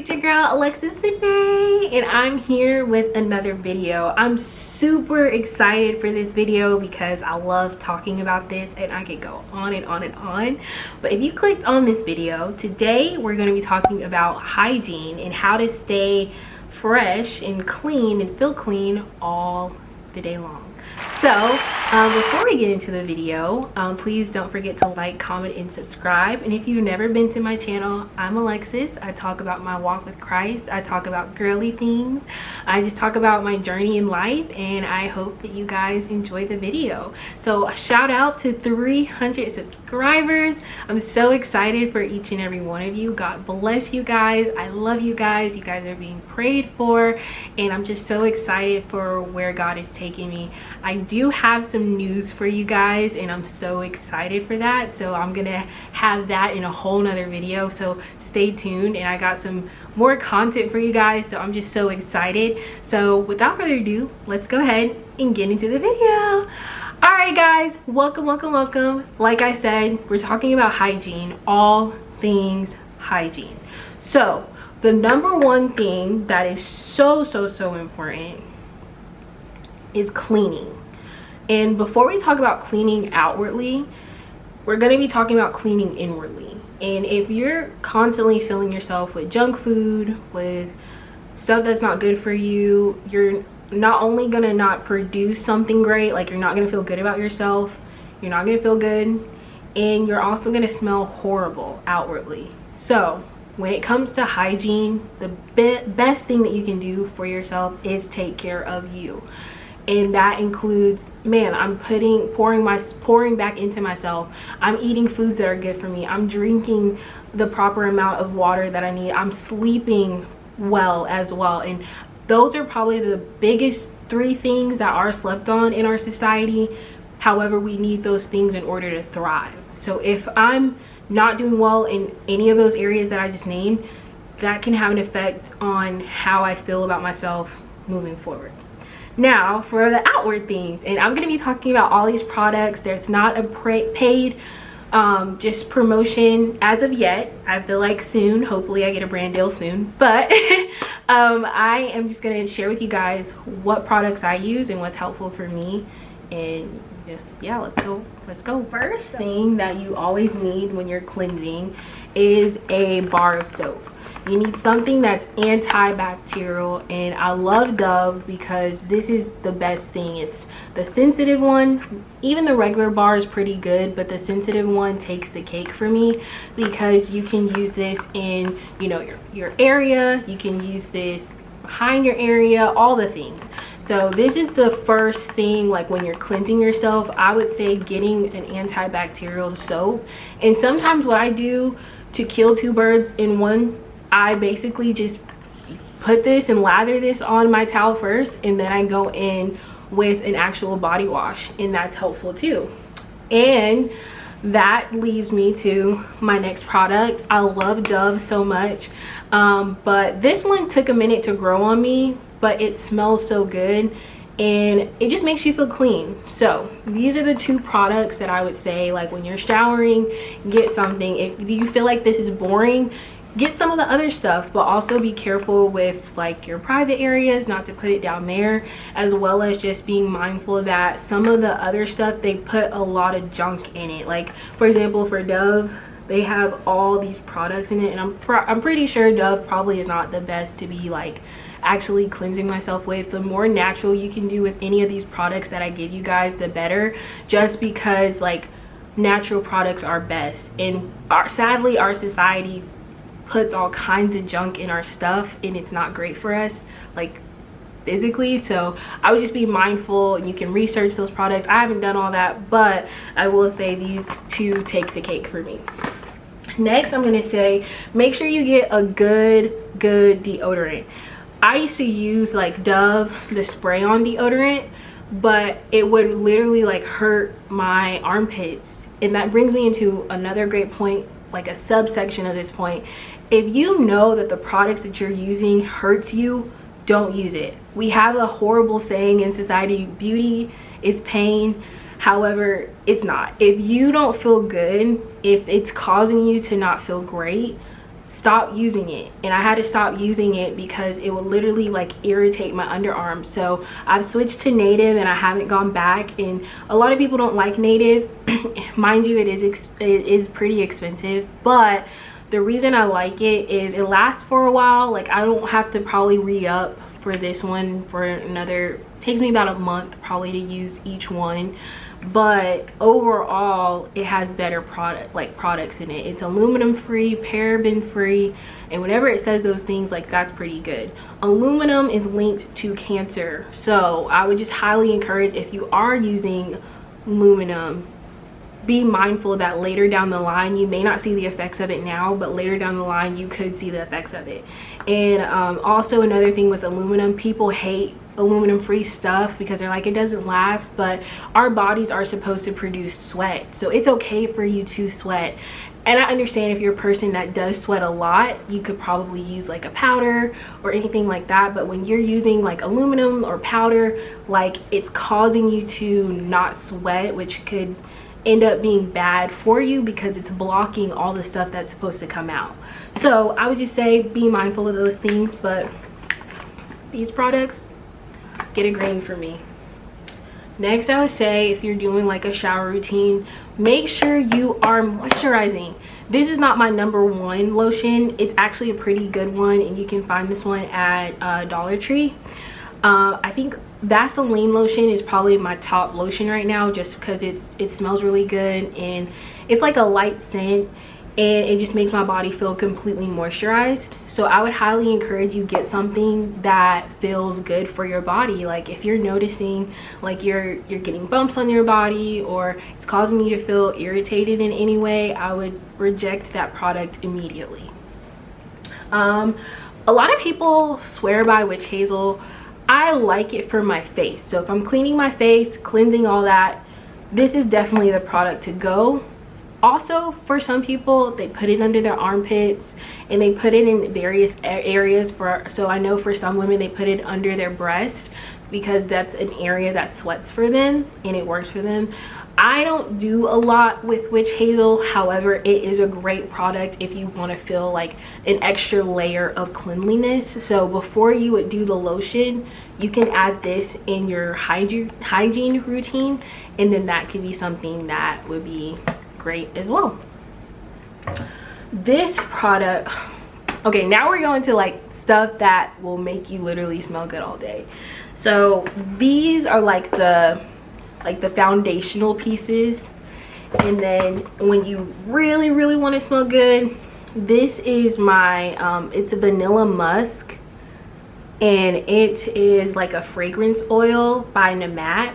It's your girl Alexis today, and I'm here with another video. I'm super excited for this video because I love talking about this and I could go on and on and on. But if you clicked on this video, today we're going to be talking about hygiene and how to stay fresh and clean and feel clean all the day long. So before we get into the video, please don't forget to like, comment, and subscribe. And if you've never been to my channel, I'm Alexis. I talk about my walk with Christ. I talk about girly things. I just talk about my journey in life, and I hope that you guys enjoy the video. So a shout out to 300 subscribers. I'm so excited for each and every one of you. God bless you guys. I love you guys. You guys are being prayed for, and I'm just so excited for where God is taking me. I do have some news for you guys, and I'm so excited for that. So I'm gonna have that in a whole nother video, so stay tuned. And I got some more content for you guys, so I'm just so excited. So without further ado, let's go ahead and get into the video. All right guys, welcome. Like I said, we're talking about hygiene, all things hygiene. So the number one thing that is so important is cleaning. And before we talk about cleaning outwardly, we're going to be talking about cleaning inwardly. And if you're constantly filling yourself with junk food, with stuff that's not good for you, you're not only going to not produce something great, like you're not going to feel good about yourself, you're not going to feel good, and you're also going to smell horrible outwardly. So when it comes to hygiene, the best thing that you can do for yourself is take care of you. And that includes, man, I'm pouring back into myself. I'm eating foods that are good for me. I'm drinking the proper amount of water that I need. I'm sleeping well as well. And those are probably the biggest three things that are slept on in our society. However, we need those things in order to thrive. So if I'm not doing well in any of those areas that I just named, that can have an effect on how I feel about myself moving forward. Now for the outward things, and I'm going to be talking about all these products. There's not a paid just promotion as of yet. I feel like soon, hopefully I get a brand deal soon, but I am just going to share with you guys what products I use and what's helpful for me. And just, yeah, let's go. First thing that you always need when you're cleansing is a bar of soap. You need something that's antibacterial, and I love Dove because this is the best thing. It's the sensitive one. Even the regular bar is pretty good, but the sensitive one takes the cake for me because you can use this in, you know, your area. You can use this behind your area, all the things. So this is the first thing, like when you're cleansing yourself, I would say getting an antibacterial soap. And sometimes what I do to kill two birds in one, I basically just put this and lather this on my towel first, and then I go in with an actual body wash, and that's helpful too. And that leaves me to my next product. I love Dove so much, but this one took a minute to grow on me, but it smells so good and it just makes you feel clean. So these are the two products that I would say, like when you're showering, get something. If you feel like this is boring, get some of the other stuff, but also be careful with like your private areas, not to put it down there, as well as just being mindful that some of the other stuff, they put a lot of junk in it. Like for example, for Dove, they have all these products in it, and I'm pretty sure Dove probably is not the best to be like actually cleansing myself with. The more natural you can do with any of these products that I give you guys, the better, just because like natural products are best. And sadly our society puts all kinds of junk in our stuff, and it's not great for us, like physically. So I would just be mindful, and you can research those products. I haven't done all that, but I will say these two take the cake for me. Next, I'm going to say make sure you get a good deodorant. I used to use like Dove, the spray on deodorant, but it would literally like hurt my armpits. And that brings me into another great point, like a subsection of this point. If you know that the products that you're using hurts you, don't use it. We have a horrible saying in society, beauty is pain. However, it's not. If you don't feel good, if it's causing you to not feel great, stop using it, and I had to stop using it because it would literally like irritate my underarms. So I've switched to native and I haven't gone back, and a lot of people don't like native. Mind you, it is pretty expensive, but the reason I like it is it lasts for a while. Like I don't have to probably re-up for this one for another, it takes me about a month probably to use each one. But overall it has better products in it. It's aluminum free, paraben free, and whenever it says those things, like that's pretty good. Aluminum is linked to cancer, so I would just highly encourage, if you are using aluminum, be mindful that later down the line you may not see the effects of it now, but later down the line you could see the effects of it. And also another thing with aluminum, people hate aluminum free stuff because they're like, it doesn't last, but our bodies are supposed to produce sweat, so it's okay for you to sweat. And I understand if you're a person that does sweat a lot, you could probably use like a powder or anything like that, but when you're using like aluminum or powder, like it's causing you to not sweat, which could end up being bad for you because it's blocking all the stuff that's supposed to come out. So I would just say be mindful of those things, but these products get a green for me. Next, I would say if you're doing like a shower routine, make sure you are moisturizing. This is not my #1 lotion. It's actually a pretty good one, and you can find this one at Dollar Tree. I think Vaseline lotion is probably my top lotion right now, just because it smells really good and it's like a light scent, and it just makes my body feel completely moisturized. So I would highly encourage you get something that feels good for your body. Like if you're noticing like you're getting bumps on your body, or it's causing you to feel irritated in any way, I would reject that product immediately. A lot of people swear by witch hazel. I like it for my face, so if I'm cleaning my face, cleansing all that, this is definitely the product to go. Also, for some people, they put it under their armpits and they put it in various areas. So I know for some women they put it under their breast because that's an area that sweats for them and it works for them. I don't do a lot with witch hazel, however it is a great product if you want to feel like an extra layer of cleanliness. So before you would do the lotion, you can add this in your hygiene routine, and then that could be something that would be great as well. This product, okay, now we're going to like stuff that will make you literally smell good all day. So these are like the foundational pieces, and then when you really want to smell good, this is my it's a vanilla musk, and it is like a fragrance oil by Namat.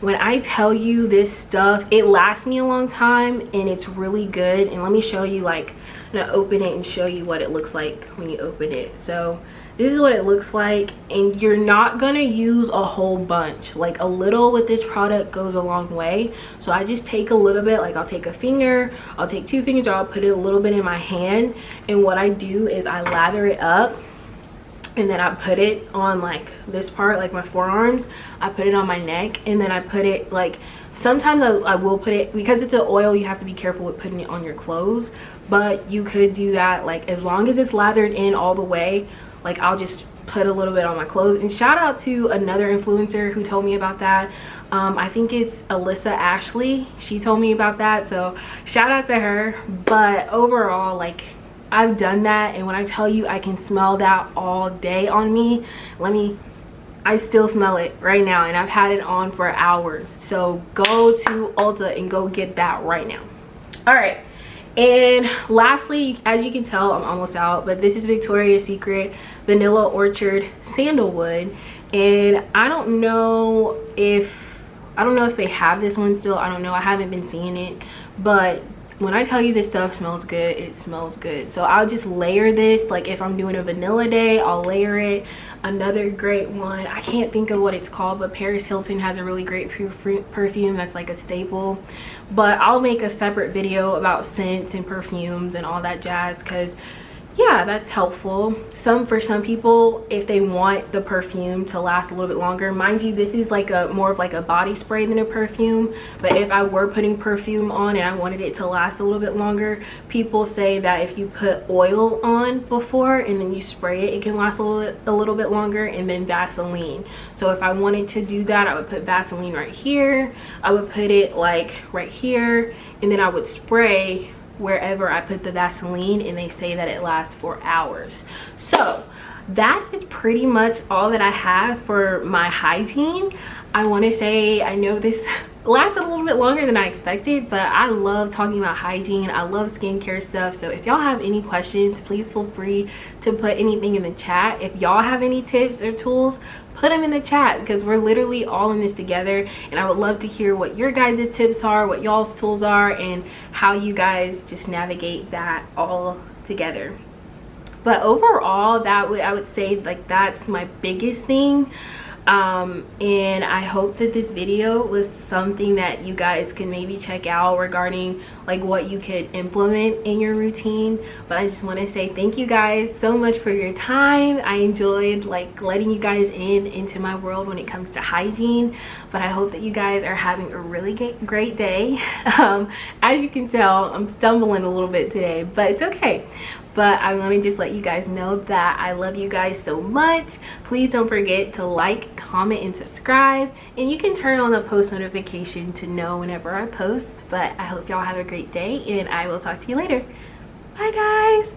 When I tell you this stuff, it lasts me a long time and it's really good. And let me show you, like, I'm gonna open it and show you what it looks like when you open it. So this is what it looks like, and you're not gonna use a whole bunch. Like a little with this product goes a long way. So I just take a little bit, like I'll take a finger, I'll take 2 fingers, or I'll put it a little bit in my hand, and what I do is I lather it up, and then I put it on like this part, like my forearms. I put it on my neck, and then I put it like, sometimes I will put it, because it's an oil, you have to be careful with putting it on your clothes, but you could do that like as long as it's lathered in all the way. Like I'll just put a little bit on my clothes. And shout out to another influencer who told me about that. I think it's Alyssa Ashley. She told me about that, so shout out to her. But overall, like, I've done that, and when I tell you I can smell that all day on me, I still smell it right now, and I've had it on for hours. So go to Ulta and go get that right now. All right, and lastly, as you can tell, I'm almost out, but this is Victoria's Secret Vanilla Orchard Sandalwood, and I don't know if they have this one still. I don't know, I haven't been seeing it, but when I tell you this stuff smells good, it smells good. So I'll just layer this. Like if I'm doing a vanilla day, I'll layer it. Another great one, I can't think of what it's called, but Paris Hilton has a really great perfume that's like a staple. But I'll make a separate video about scents and perfumes and all that jazz, because yeah, that's helpful. For some people, if they want the perfume to last a little bit longer, mind you, this is like a more of like a body spray than a perfume, but if I were putting perfume on and I wanted it to last a little bit longer, people say that if you put oil on before and then you spray it, it can last a little bit longer, and then Vaseline. So if I wanted to do that, I would put Vaseline right here, I would put it like right here, and then I would spray wherever I put the Vaseline, and they say that it lasts for hours. So that is pretty much all that I have for my hygiene. I want to say, I know this lasted a little bit longer than I expected, but I love talking about hygiene. I love skincare stuff. So if y'all have any questions, please feel free to put anything in the chat. If y'all have any tips or tools, put them in the chat, because we're literally all in this together, and I would love to hear what your guys' tips are, what y'all's tools are, and how you guys just navigate that all together. But overall, I would say like that's my biggest thing. And I hope that this video was something that you guys can maybe check out regarding like what you could implement in your routine. But I just want to say thank you guys so much for your time. I enjoyed like letting you guys into my world when it comes to hygiene, but I hope that you guys are having a really great day. As you can tell, I'm stumbling a little bit today, but it's okay. But I want to just let you guys know that I love you guys so much. Please don't forget to like, comment, and subscribe. And you can turn on the post notification to know whenever I post. But I hope y'all have a great day, and I will talk to you later. Bye, guys.